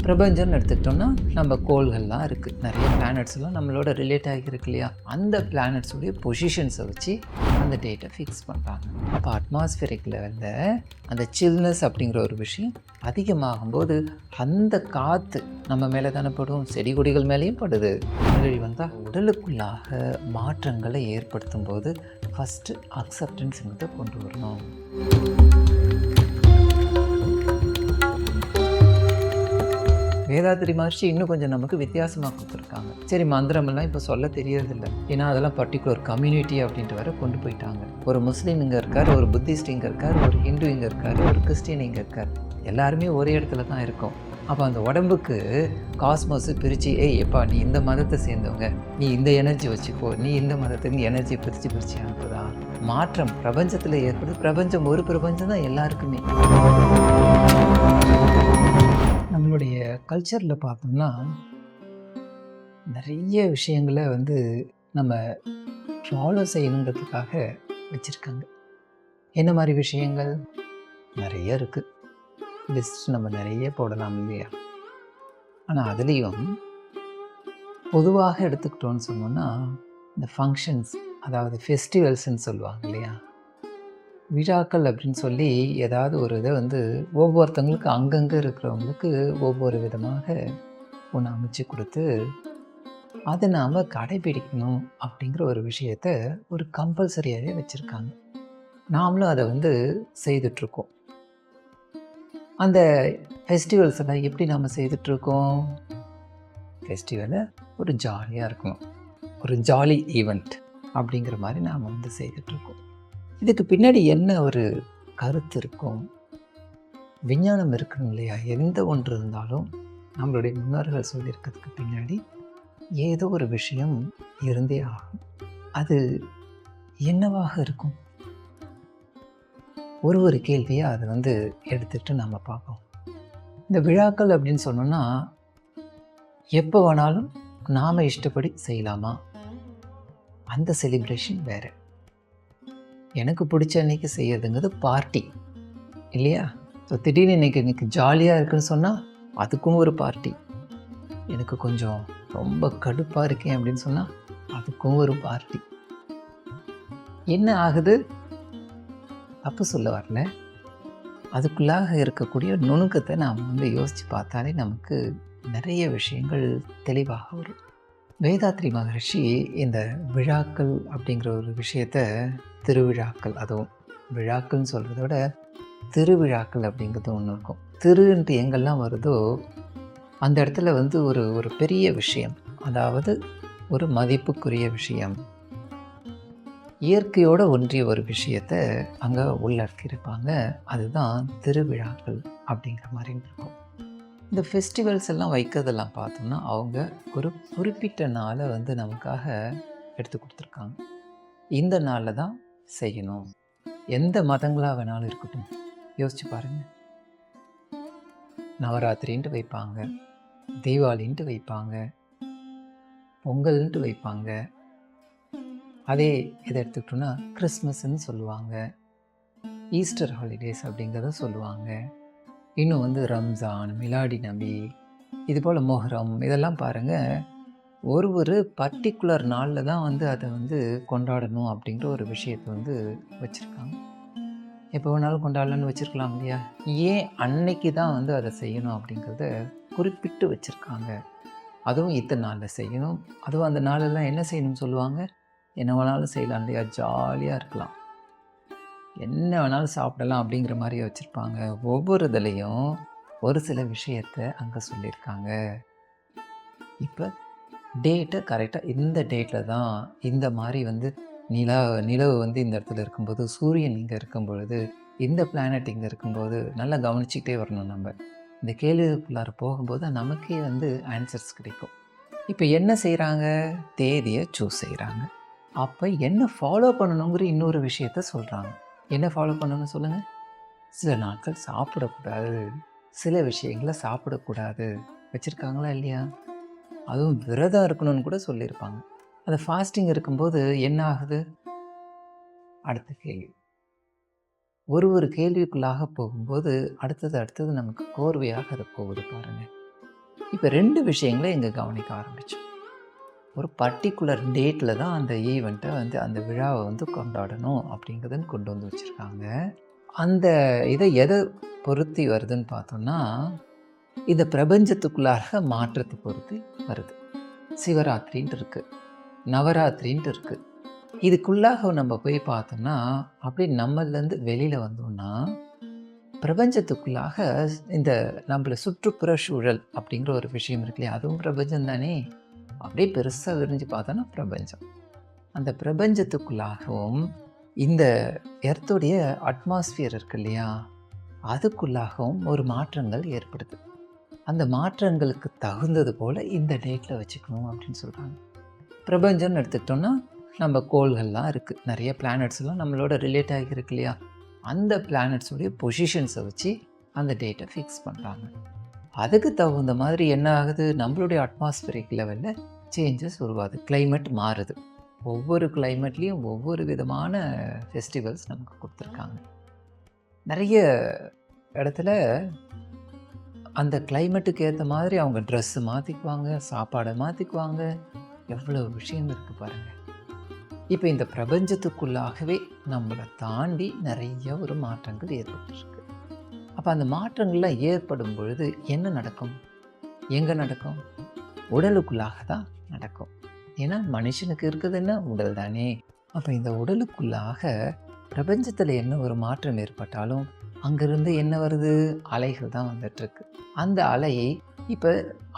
பிரபஞ்சம்னு எடுத்துக்கிட்டோம்னா நம்ம கோள்கள்லாம் இருக்குது, நிறைய பிளானட்ஸ்லாம் நம்மளோட ரிலேட் ஆகியிருக்கு இல்லையா? அந்த பிளானட்ஸுடைய பொசிஷன்ஸை வச்சு அந்த டேட்டை ஃபிக்ஸ் பண்ணுறாங்க. அப்போ அட்மாஸ்பியரிக் லெவலில் அந்த சில்னஸ் அப்படிங்கிற ஒரு விஷயம் அதிகமாகும்போது அந்த காற்று நம்ம மேலே தானே படும், செடி கொடிகள் மேலேயும் படுது. நெருழி வந்தால் உடலுக்குள்ளாக மாற்றங்களை ஏற்படுத்தும் போது ஃபஸ்ட்டு அக்செப்டன்ஸுங்கிறத கொண்டு வரணும். வேதாத்திரி மகர்ஷி இன்னும் கொஞ்சம் நமக்கு வித்தியாசமாக கொடுத்துருக்காங்க. சரி, மந்திரமெல்லாம் இப்போ சொல்ல தெரியறதில்ல, ஏன்னா அதெல்லாம் பர்டிகுலர் கம்யூனிட்டி அப்படின்ட்டு வர கொண்டு போயிட்டாங்க. ஒரு முஸ்லீம் இங்கே இருக்கார், ஒரு புத்திஸ்ட் இங்கே இருக்கார், ஒரு ஹிந்து இங்கே இருக்கார், ஒரு கிறிஸ்டின் இங்கே இருக்கார். எல்லாருமே ஒரே இடத்துல தான் இருக்கோம். அப்போ அந்த உடம்புக்கு காஸ்மோஸு பிரித்து, எப்பா நீ இந்த மதத்தை சேர்ந்தவங்க, நீ இந்த எனர்ஜி வச்சுக்கோ, நீ இந்த மதத்துக்கு எனர்ஜியை பிரித்து அனுப்புதா? மாற்றம் பிரபஞ்சத்தில் ஏற்படுது. பிரபஞ்சம் ஒரு பிரபஞ்சம் தான் எல்லாருக்குமே. நம்மளுடைய கல்ச்சரில் பார்த்தோம்னா நிறைய விஷயங்களை நம்ம ஃபாலோ செய்யணுங்கிறதுக்காக வச்சுருக்காங்க. என்ன மாதிரி விஷயங்கள்? நிறைய இருக்குது, லிஸ்ட் நம்ம நிறைய போடலாம் இல்லையா? ஆனால் அதுலேயும் பொதுவாக எடுத்துக்கிட்டோன்னு சொன்னோன்னா இந்த ஃபங்க்ஷன்ஸ், அதாவது ஃபெஸ்டிவல்ஸ்ன்னு சொல்லுவாங்க இல்லையா? விழாக்கள் அப்படின்னு சொல்லி ஏதாவது ஒரு இதை ஒவ்வொருத்தவங்களுக்கு அங்கங்கே இருக்கிறவங்களுக்கு ஒவ்வொரு விதமாக ஒன்று அமைச்சு கொடுத்து அதை நாம் கடைபிடிக்கணும் அப்படிங்கிற ஒரு விஷயத்த ஒரு கம்பல்சரியாகவே வச்சுருக்காங்க. நாமளும் அதை செய்துட்ருக்கோம். அந்த ஃபெஸ்டிவல்ஸ் எல்லாம் எப்படி நாம் செய்துட்ருக்கோம்? ஃபெஸ்டிவலை ஒரு ஜாலியாக இருக்கணும், ஒரு ஜாலி ஈவெண்ட் அப்படிங்கிற மாதிரி நாம் செய்துட்ருக்கோம். இதுக்கு பின்னாடி என்ன ஒரு கருத்து இருக்கும்? விஞ்ஞானம் இருக்கணும் இல்லையா? எந்த ஒன்று இருந்தாலும் நம்மளுடைய முன்னோர்கள் சொல்லியிருக்கிறதுக்கு பின்னாடி ஏதோ ஒரு விஷயம் இருந்தே ஆகும். அது என்னவாக இருக்கும்? ஒரு கேள்வியாக அதை எடுத்துகிட்டு நம்ம பார்ப்போம். இந்த விழாக்கள் அப்படின்னு சொன்னோன்னா எப்போ வேணாலும் நாம் இஷ்டப்படி செய்யலாமா? அந்த செலிப்ரேஷன் வேறு. எனக்கு பிடிச்ச அன்றைக்கி செய்யறதுங்கிறது பார்ட்டி இல்லையா? ஸோ திடீர்னு இன்னைக்கு ஜாலியாக இருக்குன்னு சொன்னால் அதுக்கும் ஒரு பார்ட்டி. எனக்கு கொஞ்சம் ரொம்ப கடுப்பாக இருக்கேன் அப்படின்னு சொன்னால் அதுக்கும் ஒரு பார்ட்டி. என்ன ஆகுது? தப்பு சொல்ல வரல, அதுக்குள்ளாக இருக்கக்கூடிய நுணுக்கத்தை நாம் யோசித்து பார்த்தாலே நமக்கு நிறைய விஷயங்கள் தெளிவாக வரும். வேதாத்ரி மகரிஷி இந்த விழாக்கள் அப்படிங்கிற ஒரு விஷயத்த திருவிழாக்கள், அதுவும் விழாக்கள்னு சொல்கிறத விட திருவிழாக்கள் அப்படிங்கிறது ஒன்று இருக்கும். திருன்ட்டு எங்கெல்லாம் வருதோ அந்த இடத்துல ஒரு பெரிய விஷயம், அதாவது ஒரு மதிப்புக்குரிய விஷயம், இயற்கையோடு ஒன்றிய ஒரு விஷயத்தை அங்கே உள்ளடக்கியிருப்பாங்க. அதுதான் திருவிழாக்கள் அப்படிங்கிற மாதிரி இருக்கும். இந்த ஃபெஸ்டிவல்ஸ் எல்லாம் வைக்கிறதெல்லாம் பார்த்தோம்னா அவங்க ஒரு குறிப்பிட்ட நாளை நமக்காக எடுத்து கொடுத்துருக்காங்க. இந்த நாளில் தான் செய்யணும். எந்த மதங்களாக வேணாலும் இருக்கட்டும், யோசிச்சு பாருங்கள். நவராத்திரின்ட்டு வைப்பாங்க, தீபாவளின்ட்டு வைப்பாங்க, பொங்கல்ன்ட்டு வைப்பாங்க. அதே இதை எடுத்துக்கிட்டோன்னா கிறிஸ்மஸ்ன்னு சொல்லுவாங்க, ஈஸ்டர் ஹாலிடேஸ் அப்படிங்கிறத சொல்லுவாங்க. இன்னும் ரம்ஜான், மிலாடி நபி, இது போல் மொஹரம், இதெல்லாம் பாருங்கள் ஒரு பர்டிகுலர் நாளில் தான் அதை கொண்டாடணும் அப்படிங்கிற ஒரு விஷயத்தை வச்சுருக்காங்க. எப்போ வேணாலும் கொண்டாடலான்னு வச்சுருக்கலாம் இல்லையா? ஏன் அன்னைக்கு தான் அதை செய்யணும் அப்படிங்கிறத குறிப்பிட்டு வச்சுருக்காங்க. அதுவும் இத்தனை நாளில் செய்யணும். அதுவும் அந்த நாளெல்லாம் என்ன செய்யணும்னு சொல்லுவாங்க? என்ன வேணாலும் செய்யலாம் இல்லையா? ஜாலியாக இருக்கலாம், என்ன வேணாலும் சாப்பிடலாம் அப்படிங்கிற மாதிரி வச்சுருப்பாங்க. ஒவ்வொரு இதுலேயும் ஒரு சில விஷயத்தை அங்கே சொல்லியிருக்காங்க. இப்போ டேட்டை கரெக்டாக இந்த டேட்டில் தான் இந்த மாதிரி நிலவு இந்த இடத்துல இருக்கும்போது, சூரியன் இங்கே இருக்கும் பொழுது, இந்த பிளானட் இங்கே இருக்கும்போது நல்லா கவனிச்சிக்கிட்டே வரணும். நம்ம இந்த கேள்விக்குள்ளார போகும்போது நமக்கே ஆன்சர்ஸ் கிடைக்கும். இப்போ என்ன செய்கிறாங்க? தேதியை சூஸ் செய்கிறாங்க. அப்போ என்ன ஃபாலோ பண்ணணுங்கிற இன்னொரு விஷயத்த சொல்கிறாங்க. என்ன ஃபாலோ பண்ணணும்னு சொல்லுங்கள்? சில நாட்கள் சாப்பிடக்கூடாது, சில விஷயங்களை சாப்பிடக்கூடாது வச்சுருக்காங்களா இல்லையா? அதுவும் விரதம் இருக்கணும்னு கூட சொல்லியிருப்பாங்க. அந்த ஃபாஸ்டிங் இருக்கும்போது என்ன ஆகுது? அடுத்த கேள்வி. ஒரு கேள்விக்குள்ளாக போகும்போது அடுத்தது நமக்கு கோர்வையாக அது போகுது பாருங்கள். இப்போ 2 விஷயங்கள இங்க கவனிக்க ஆரம்பிச்சோம். ஒரு பர்ட்டிகுலர் டேட்ல தான் அந்த ஈவெண்ட்டை வந்து அந்த விழாவை வந்து கொண்டாடணும் அப்படிங்கிறதுன்னு கொண்டு வந்து வச்சுருக்காங்க. அந்த இதை எதை பொருத்தி வருதுன்னு பார்த்தோம்னா, இந்த பிரபஞ்சத்துக்குள்ளாக மாற்றத்தை பொறுத்து வருது. சிவராத்திரின்ட்டு இருக்கு, நவராத்திரின்ட்டு இருக்கு. இதுக்குள்ளாக நம்ம போய் பார்த்தோம்னா, அப்படியே நம்மளேருந்து வெளியில் வந்தோம்னா, பிரபஞ்சத்துக்குள்ளாக இந்த நம்மள சுற்றுப்புற சூழல் அப்படிங்கிற ஒரு விஷயம் இருக்கு இல்லையா, அதுவும் பிரபஞ்சம் தானே. அப்படியே பெருசாக விரிஞ்சு பார்த்தோன்னா பிரபஞ்சம். அந்த பிரபஞ்சத்துக்குள்ளாகவும் இந்த எர்த்துடைய அட்மாஸ்பியர் இருக்கு இல்லையா, அதுக்குள்ளாகவும் ஒரு மாற்றங்கள் ஏற்படுது. அந்த மாற்றங்களுக்கு தகுந்தது போல் இந்த டேட்டில் வச்சுக்கணும் அப்படின்னு சொல்கிறாங்க. பிரபஞ்சம்னு எடுத்துக்கிட்டோம்னா நம்ம கோள்கள்லாம் இருக்குது, நிறைய பிளானட்ஸ்லாம் நம்மளோட ரிலேட் ஆகியிருக்கு இல்லையா, அந்த பிளானட்ஸுடைய பொசிஷன்ஸை வச்சு அந்த டேட்டை ஃபிக்ஸ் பண்ணுறாங்க. அதுக்கு தகுந்த மாதிரி என்ன ஆகுது, நம்மளுடைய அட்மாஸ்பியரிக் லெவலில் சேஞ்சஸ் உருவாகுது, கிளைமேட் மாறுது. ஒவ்வொரு கிளைமேட்லேயும் ஒவ்வொரு விதமான ஃபெஸ்டிவல்ஸ் நமக்கு கொடுத்துருக்காங்க. நிறைய இடத்துல அந்த கிளைமேட்டுக்கு ஏற்ற மாதிரி அவங்க ட்ரெஸ்ஸு மாற்றிக்குவாங்க, சாப்பாடை மாற்றிக்குவாங்க, எவ்வளோ விஷயம் இருக்குது பாருங்கள். இப்போ இந்த பிரபஞ்சத்துக்குள்ளாகவே நம்மளை தாண்டி நிறைய ஒரு மாற்றங்கள் ஏற்பட்டுருக்கு. அப்போ அந்த மாற்றங்கள்லாம் ஏற்படும் பொழுது என்ன நடக்கும், எங்கே நடக்கும்? உடலுக்குள்ளாக தான் நடக்கும். ஏன்னா மனுஷனுக்கு இருக்குது என்ன, உடல் தானே. அப்போ இந்த உடலுக்குள்ளாக பிரபஞ்சத்தில் என்ன ஒரு மாற்றம் ஏற்பட்டாலும் அங்கேருந்து என்ன வருது, அலைகள் தான் வந்துட்டுருக்கு. அந்த அலையை இப்போ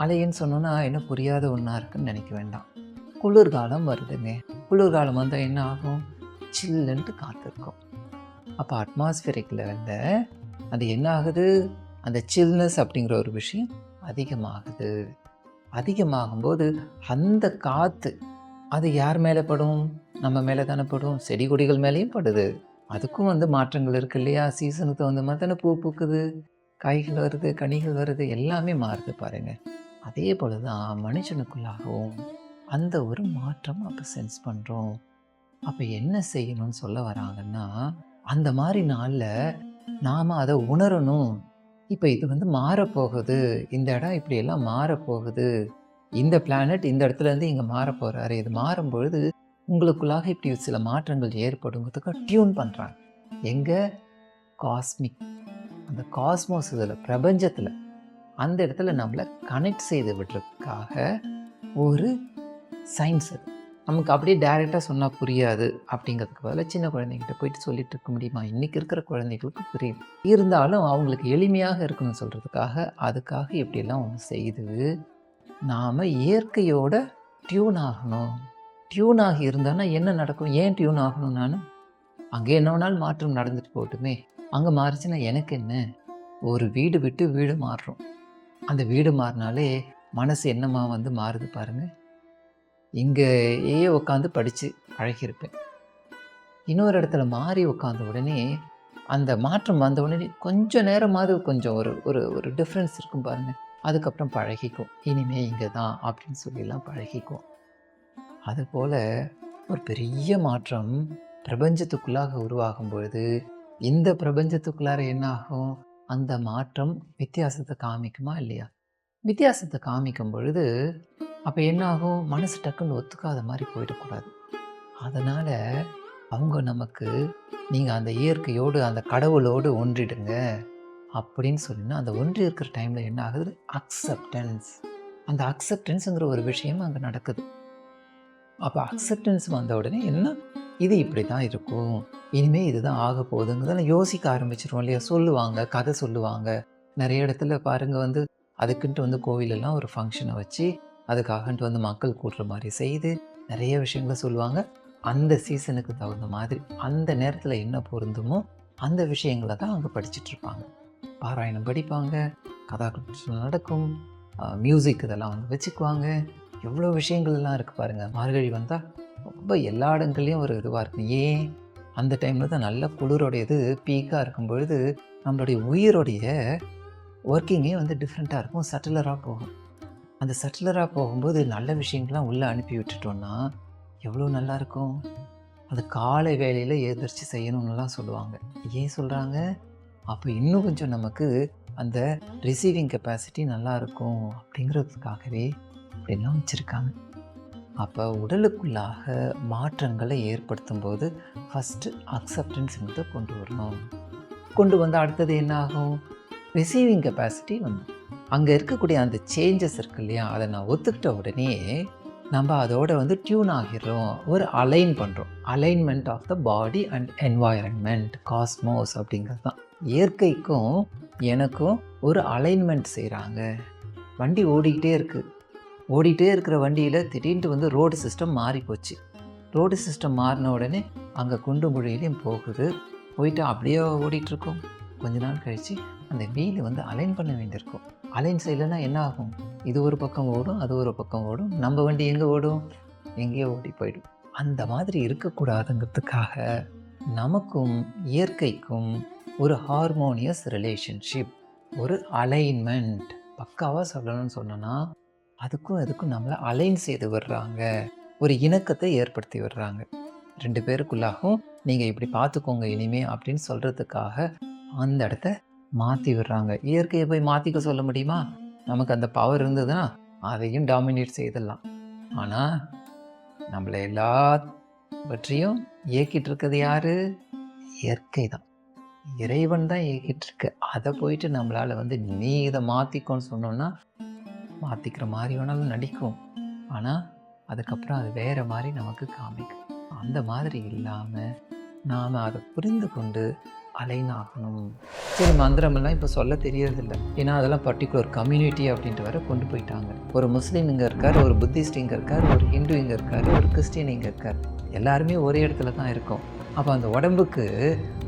அலைன்னு சொன்னோன்னா என்ன புரியாத ஒன்றா இருக்குன்னு நினைக்க வேண்டாம். குளிர்காலம் வருதுங்க, குளிர்காலம் வந்தால் என்ன ஆகும், சில்லுன்ட்டு காத்திருக்கும். அப்போ அட்மாஸ்பியரிக் லெவலில் அது என்ன ஆகுது, அந்த சில்னஸ் அப்படிங்கிற ஒரு விஷயம் அதிகமாகுது. அதிகமாகும்போது அந்த காற்று அது யார் மேலே படும், நம்ம மேலே தானே படும், செடி கொடிகள் மேலேயும் படுது. அதுக்கும் வந்து மாற்றங்கள் இருக்குது இல்லையா, சீசனுக்கு தகுந்த மாதிரி தானே பூ பூக்குது, காய்கள் வருது, கனிகள் வருது, எல்லாமே மாறுது பாருங்கள். அதே போல் தான் மனுஷனுக்குள்ளாகவும் அந்த ஒரு மாற்றம் அப்போ சென்ஸ் பண்ணுறோம். அப்போ என்ன செய்யணும்னு சொல்ல வராங்கன்னா, அந்த மாதிரி நாளில் நாம் அதை உணரணும். இப்போ இது வந்து மாறப்போகுது, இந்த இடம் இப்படியெல்லாம் மாறப்போகுது, இந்த பிளானட் இந்த இடத்துலேருந்து இங்கே மாறப்போகிறாரு, இது மாறும்பொழுது உங்களுக்குள்ளாக இப்படி சில மாற்றங்கள் ஏற்படுங்கிறதுக்கு டியூன் பண்ணுறாங்க. எங்கே, காஸ்மிக், அந்த காஸ்மோஸ் இதில் பிரபஞ்சத்தில் அந்த இடத்துல நம்மளை கனெக்ட் செய்து விடுறதுக்காக ஒரு சயின்ஸ். அது நமக்கு அப்படியே டைரெக்டாக சொன்னால் புரியாது அப்படிங்கிறதுக்கு பதிலாக சின்ன குழந்தைங்கிட்ட போயிட்டு சொல்லிட்டு இருக்க முடியுமா, இன்றைக்கி இருக்கிற குழந்தைகளுக்கு புரியுது. இருந்தாலும் அவங்களுக்கு எளிமையாக இருக்கணும்னு சொல்கிறதுக்காக அதுக்காக இப்படியெல்லாம் ஒன்று செய்து நாம் இயற்கையோட டியூன் ஆகணும். டியூன் ஆகி இருந்தானா என்ன நடக்கும், ஏன் டியூன் ஆகணும், நான் அங்கே என்ன வேணாலும் மாற்றம் நடந்துட்டு போகட்டுமே, அங்கே மாறிச்சுன்னா எனக்கு என்ன. ஒரு வீடு விட்டு வீடு மாறுறோம், அந்த வீடு மாறினாலே மனசு என்னமா வந்து மாறுது பாருங்கள். இங்கேயே உட்காந்து படித்து பழகியிருப்பேன், இன்னொரு இடத்துல மாறி உட்காந்த உடனே அந்த மாற்றம் வந்த உடனே கொஞ்சம் நேரமாவது கொஞ்சம் ஒரு ஒரு ஒரு டிஃப்ரென்ஸ் இருக்கும் பாருங்கள். அதுக்கப்புறம் பழகிக்கும், இனிமேல் இங்கே தான் அப்படின்னு சொல்லிலாம் பழகிக்கும். அதுபோல் ஒரு பெரிய மாற்றம் பிரபஞ்சத்துக்குள்ளாக உருவாகும் பொழுது இந்த பிரபஞ்சத்துக்குள்ளார என்ன ஆகும், அந்த மாற்றம் வித்தியாசத்தை காமிக்குமா இல்லையா? வித்தியாசத்தை காமிக்கும் பொழுது அப்போ என்ன ஆகும், மனசு டக்குன்னு ஒத்துக்காத மாதிரி போயிடக்கூடாது. அதனால் அவங்க நமக்கு நீங்கள் அந்த இயற்கையோடு அந்த கடவுளோடு ஒன்றிடுங்க அப்படின்னு சொல்லினா, அந்த ஒன்றி இருக்கிற டைமில் என்ன ஆகுது, அக்செப்டன்ஸ். அந்த அக்செப்டன்ஸுங்கிற ஒரு விஷயம் அங்கே நடக்குது. அப்போ அக்செப்டன்ஸ் வந்த உடனே என்ன, இது இப்படி தான் இருக்கும், இனிமேல் இதுதான் ஆக போகுதுங்கிறதெல்லாம் யோசிக்க ஆரம்பிச்சிருவோம் இல்லையா. சொல்லுவாங்க, கதை சொல்லுவாங்க. நிறைய இடத்துல பாருங்கள் வந்து அதுக்குன்ட்டு வந்து கோவிலெல்லாம் ஒரு ஃபங்க்ஷனை வச்சு அதுக்காகன்ட்டு வந்து மக்கள் கூடுற மாதிரி செய்து நிறைய விஷயங்களை சொல்லுவாங்க. அந்த சீசனுக்கு தகுந்த மாதிரி அந்த நேரத்தில் என்ன பொருந்துமோ அந்த விஷயங்களை தான் அவங்க படிச்சுட்ருப்பாங்க. பாராயணம் படிப்பாங்க, கதாகிருஷ்ணம் நடக்கும், மியூசிக் இதெல்லாம் வந்து வச்சுக்குவாங்க. எவ்வளோ விஷயங்கள்லாம் இருக்குது பாருங்கள். மார்கழி வந்தால் ரொம்ப எல்லா இடங்கள்லையும் ஒரு இதுவாக இருக்கும். ஏன், அந்த டைமில் தான் நல்ல குளிரோடைய இது பீக்காக இருக்கும் பொழுது நம்மளுடைய உயிரோடைய ஒர்க்கிங்கே வந்து டிஃப்ரெண்ட்டாக இருக்கும், சட்டிலராக போகும். அந்த சட்டிலராக போகும்போது நல்ல விஷயங்கள்லாம் உள்ளே அனுப்பி விட்டுட்டோன்னா எவ்வளோ நல்லாயிருக்கும். அது காலை வேளையில் எதிர்த்து செய்யணும்னுலாம் சொல்லுவாங்க. ஏன் சொல்கிறாங்க, அப்போ இன்னும் கொஞ்சம் நமக்கு அந்த ரிசீவிங் கெப்பாசிட்டி நல்லாயிருக்கும் அப்படிங்கிறதுக்காகவே அப்படிலாம் வச்சுருக்காங்க. அப்போ உடலுக்குள்ளாக மாற்றங்களை ஏற்படுத்தும் போது ஃபஸ்ட்டு அக்செப்டன்ஸ்ங்கிறத கொண்டு வரணும். கொண்டு வந்து அடுத்தது என்ன ஆகும்? ரிசீவிங் கெப்பாசிட்டி வந்து அங்கே இருக்கக்கூடிய அந்த சேஞ்சஸ் இருக்கு இல்லையா, அதை நான் ஒத்துக்கிட்ட உடனே நம்ம அதோட வந்து டியூன் ஆகிடுறோம், ஒரு அலைன் பண்ணுறோம். Alignment of the body and environment, cosmos அப்படிங்கிறது தான். இயற்கைக்கும் எனக்கும் ஒரு அலைன்மெண்ட் செய்கிறாங்க. வண்டி ஓடிக்கிட்டே இருக்குது. ஓடிட்டே இருக்கிற வண்டியில் திடீர்னு வந்து ரோடு சிஸ்டம் மாறி போச்சு. ரோடு சிஸ்டம் மாறின உடனே அங்கே குண்டு குழியிலையும் போகுது. போயிட்டு அப்படியே ஓடிட்டுருக்கோம். கொஞ்ச நாள் கழித்து அந்த வீல் வந்து அலைன் பண்ண வேண்டியிருக்கும். அலைன் செய்யலைன்னா என்ன ஆகும்? இது ஒரு பக்கம் ஓடும், அது ஒரு பக்கம் ஓடும். நம்ம வண்டி எங்கே ஓடும்? எங்கேயோ ஓடி போயிடும். அந்த மாதிரி இருக்கக்கூடாதுங்கிறதுக்காக நமக்கும் இயற்கைக்கும் ஒரு ஹார்மோனியஸ் ரிலேஷன்ஷிப், ஒரு அலைன்மெண்ட். பக்காவாக சொல்லணும்னு சொன்னோன்னா அதுக்கும் நம்மளை அலைன் செய்து விடுறாங்க, ஒரு இணக்கத்தை ஏற்படுத்தி விடுறாங்க. 2 பேருக்குள்ளாகவும் நீங்கள் இப்படி பார்த்துக்கோங்க இனிமே அப்படின்னு சொல்கிறதுக்காக அந்த இடத்த மாற்றி விடுறாங்க. இயற்கையை போய் மாற்றிக்க சொல்ல முடியுமா? நமக்கு அந்த பவர் இருந்ததுன்னா அதையும் டாமினேட் செய்திடலாம். ஆனால் நம்மளை எல்லாவற்றையும் இயக்கிட்டு இருக்கிறது யார்? இயற்கை தான், இறைவன் தான் இயக்கிட்டு இருக்கு. அதை போயிட்டு நம்மளால் வந்து நீ இதை மாற்றிக்கோன்னு சொன்னோன்னா மாற்றிக்கிற மாதிரி வேணாலும் நடிக்கும், ஆனால் அதுக்கப்புறம் அது வேறு மாதிரி நமக்கு காமிக்கும். அந்த மாதிரி இல்லாமல் நாம் அதை புரிந்து கொண்டு அலைன் ஆகணும். சரி, மந்திரமெல்லாம் இப்போ சொல்ல தெரியறதில்ல, ஏன்னா அதெல்லாம் பர்டிகுலர் கம்யூனிட்டி அப்படின்ட்டு வர கொண்டு போயிட்டாங்க. ஒரு முஸ்லீம் இங்கே இருக்கார், ஒரு புத்திஸ்ட் இங்கே இருக்கார், ஒரு ஹிந்து இங்கே இருக்கார், ஒரு கிறிஸ்டின் இங்கே இருக்கார். எல்லாருமே ஒரே இடத்துல தான் இருக்கோம். அப்போ அந்த உடம்புக்கு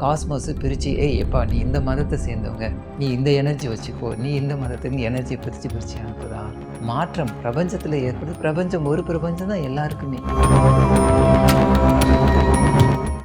காஸ்மோஸு பிரித்து, எப்பா நீ இந்த மதத்தை சேர்ந்தவங்க, நீ இந்த எனர்ஜி வச்சுக்கோ, நீ இந்த மதத்துக்கு எனர்ஜி பிரித்து அனுப்புதா? மாற்றம் பிரபஞ்சத்தில் ஏற்படுது. பிரபஞ்சம் ஒரு பிரபஞ்சம் தான் எல்லாருக்குமே.